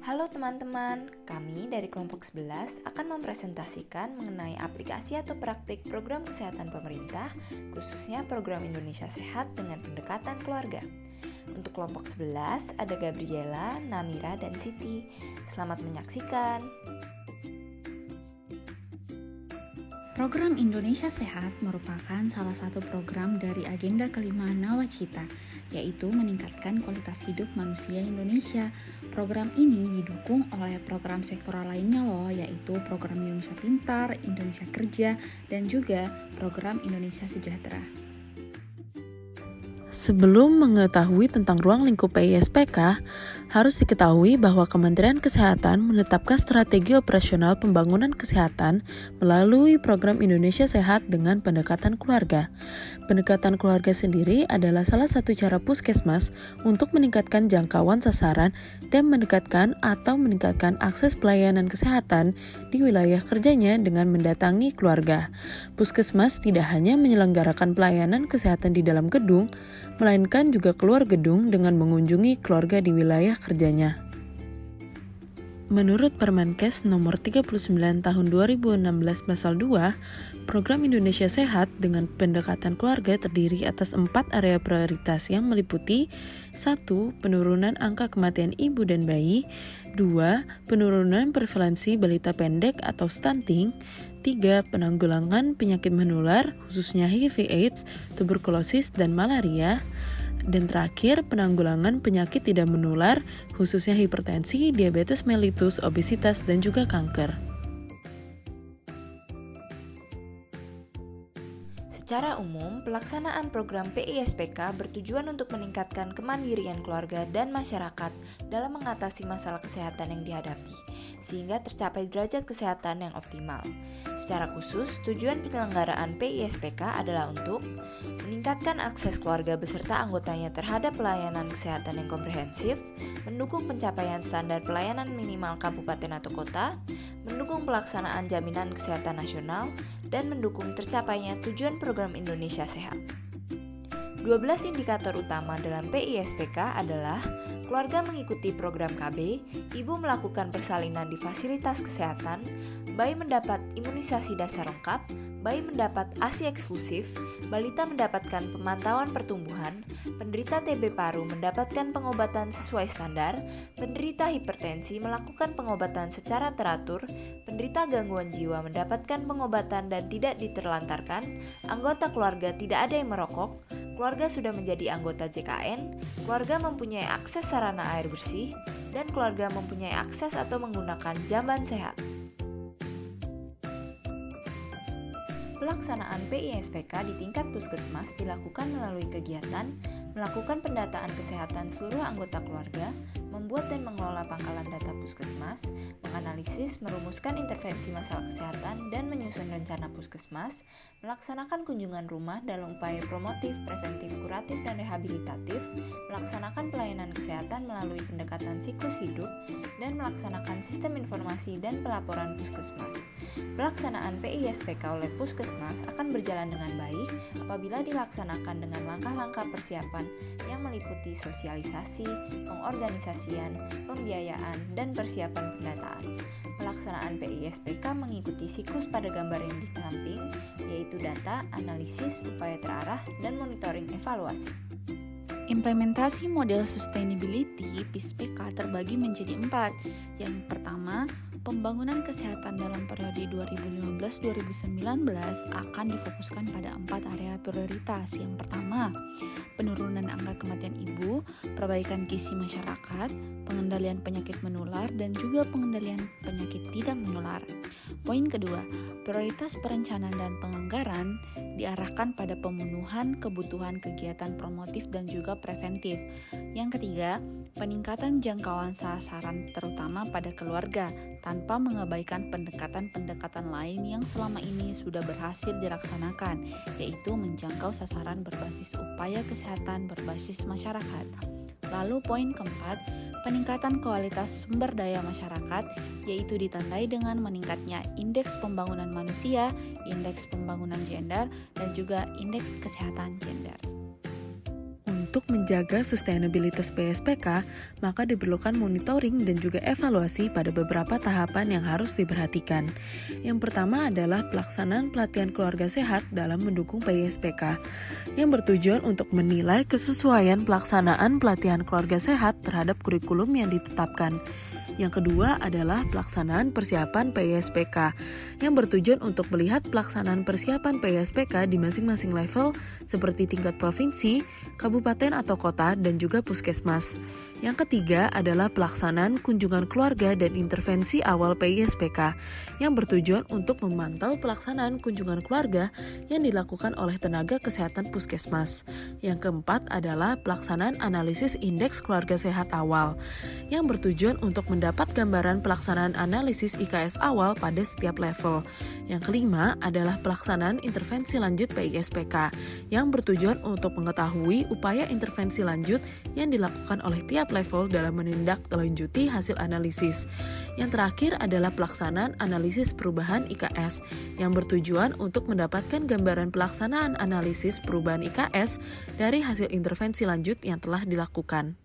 Halo teman-teman, kami dari kelompok 11 akan mempresentasikan mengenai aplikasi atau praktik program kesehatan pemerintah, khususnya program Indonesia Sehat dengan pendekatan keluarga. Untuk kelompok 11 ada Gabriela, Namira, dan Siti. Selamat menyaksikan. Program Indonesia Sehat merupakan salah satu program dari agenda kelima Nawacita, yaitu meningkatkan kualitas hidup manusia Indonesia. Program ini didukung oleh program sektoral lainnya loh, yaitu program Indonesia Pintar, Indonesia Kerja, dan juga program Indonesia Sejahtera. Sebelum mengetahui tentang ruang lingkup PISPK, harus diketahui bahwa Kementerian Kesehatan menetapkan strategi operasional pembangunan kesehatan melalui program Indonesia Sehat dengan pendekatan keluarga. Pendekatan keluarga sendiri adalah salah satu cara puskesmas untuk meningkatkan jangkauan sasaran dan meningkatkan akses pelayanan kesehatan di wilayah kerjanya dengan mendatangi keluarga. Puskesmas tidak hanya menyelenggarakan pelayanan kesehatan di dalam gedung, melainkan juga keluar gedung dengan mengunjungi keluarga di wilayah kerjanya. Menurut Permenkes nomor 39 tahun 2016 pasal 2, program Indonesia Sehat dengan pendekatan keluarga terdiri atas 4 area prioritas yang meliputi 1. Penurunan angka kematian ibu dan bayi, 2. Penurunan prevalensi balita pendek atau stunting, 3. Penanggulangan penyakit menular, khususnya HIV/AIDS, tuberkulosis, dan malaria. Dan terakhir, penanggulangan penyakit tidak menular, khususnya hipertensi, diabetes mellitus, obesitas, dan juga kanker. Secara umum, pelaksanaan program PISPK bertujuan untuk meningkatkan kemandirian keluarga dan masyarakat dalam mengatasi masalah kesehatan yang dihadapi, sehingga tercapai derajat kesehatan yang optimal. Secara khusus, tujuan penyelenggaraan PISPK adalah untuk meningkatkan akses keluarga beserta anggotanya terhadap pelayanan kesehatan yang komprehensif, mendukung pencapaian standar pelayanan minimal kabupaten atau kota, mendukung pelaksanaan jaminan kesehatan nasional, dan mendukung tercapainya tujuan program Indonesia Sehat. 12 indikator utama dalam PISPK adalah keluarga mengikuti program KB, ibu melakukan persalinan di fasilitas kesehatan, bayi mendapat imunisasi dasar lengkap, bayi mendapat ASI eksklusif, balita mendapatkan pemantauan pertumbuhan, penderita TB paru mendapatkan pengobatan sesuai standar, penderita hipertensi melakukan pengobatan secara teratur, penderita gangguan jiwa mendapatkan pengobatan dan tidak diterlantarkan, anggota keluarga tidak ada yang merokok, keluarga sudah menjadi anggota JKN, keluarga mempunyai akses sarana air bersih, dan keluarga mempunyai akses atau menggunakan jamban sehat. Pelaksanaan PISPK di tingkat puskesmas dilakukan melalui kegiatan melakukan pendataan kesehatan seluruh anggota keluarga, membuat dan mengelola pangkalan data puskesmas, menganalisis, merumuskan intervensi masalah kesehatan, dan menyusun rencana puskesmas, melaksanakan kunjungan rumah dalam upaya promotif, preventif, kuratif, dan rehabilitatif, melaksanakan pelayanan kesehatan melalui pendekatan siklus hidup, dan melaksanakan sistem informasi dan pelaporan puskesmas. Pelaksanaan PISPK oleh puskesmas akan berjalan dengan baik apabila dilaksanakan dengan langkah-langkah persiapan yang meliputi sosialisasi, pengorganisasian, pembiayaan, dan persiapan pendataan. Pelaksanaan PISPK mengikuti siklus pada gambar yang di samping, yaitu data, analisis, upaya terarah, dan monitoring evaluasi. Implementasi model sustainability PISPK terbagi menjadi 4. Yang pertama, pembangunan kesehatan dalam periode 2015-2019 akan difokuskan pada 4 area prioritas. Yang pertama, penurunan angka kematian ibu, perbaikan gizi masyarakat, pengendalian penyakit menular, dan juga pengendalian penyakit tidak menular. Poin kedua, prioritas perencanaan dan penganggaran diarahkan pada pemenuhan kebutuhan kegiatan promotif dan juga preventif. Yang ketiga, peningkatan jangkauan sasaran terutama pada keluarga tanpa mengabaikan pendekatan-pendekatan lain yang selama ini sudah berhasil dilaksanakan, yaitu menjangkau sasaran berbasis upaya kesehatan berbasis masyarakat. Lalu poin keempat, peningkatan kualitas sumber daya masyarakat, yaitu ditandai dengan meningkatnya indeks pembangunan manusia, indeks pembangunan gender, dan juga indeks kesehatan gender. untuk menjaga sustainabilitas PSPK, maka diperlukan monitoring dan juga evaluasi pada beberapa tahapan yang harus diperhatikan. Yang pertama adalah pelaksanaan pelatihan keluarga sehat dalam mendukung PSPK, yang bertujuan untuk menilai kesesuaian pelaksanaan pelatihan keluarga sehat terhadap kurikulum yang ditetapkan. Yang kedua adalah pelaksanaan persiapan PISPK, yang bertujuan untuk melihat pelaksanaan persiapan PISPK di masing-masing level seperti tingkat provinsi, kabupaten atau kota, dan juga puskesmas. Yang ketiga adalah pelaksanaan kunjungan keluarga dan intervensi awal PISPK, yang bertujuan untuk memantau pelaksanaan kunjungan keluarga yang dilakukan oleh tenaga kesehatan puskesmas. Yang keempat adalah pelaksanaan analisis indeks keluarga sehat awal, yang bertujuan untuk mendapat gambaran pelaksanaan analisis IKS awal pada setiap level. Yang kelima adalah pelaksanaan intervensi lanjut PISPK, yang bertujuan untuk mengetahui upaya intervensi lanjut yang dilakukan oleh tiap level dalam menindaklanjuti hasil analisis. Yang terakhir adalah pelaksanaan analisis perubahan IKS, yang bertujuan untuk mendapatkan gambaran pelaksanaan analisis perubahan IKS dari hasil intervensi lanjut yang telah dilakukan.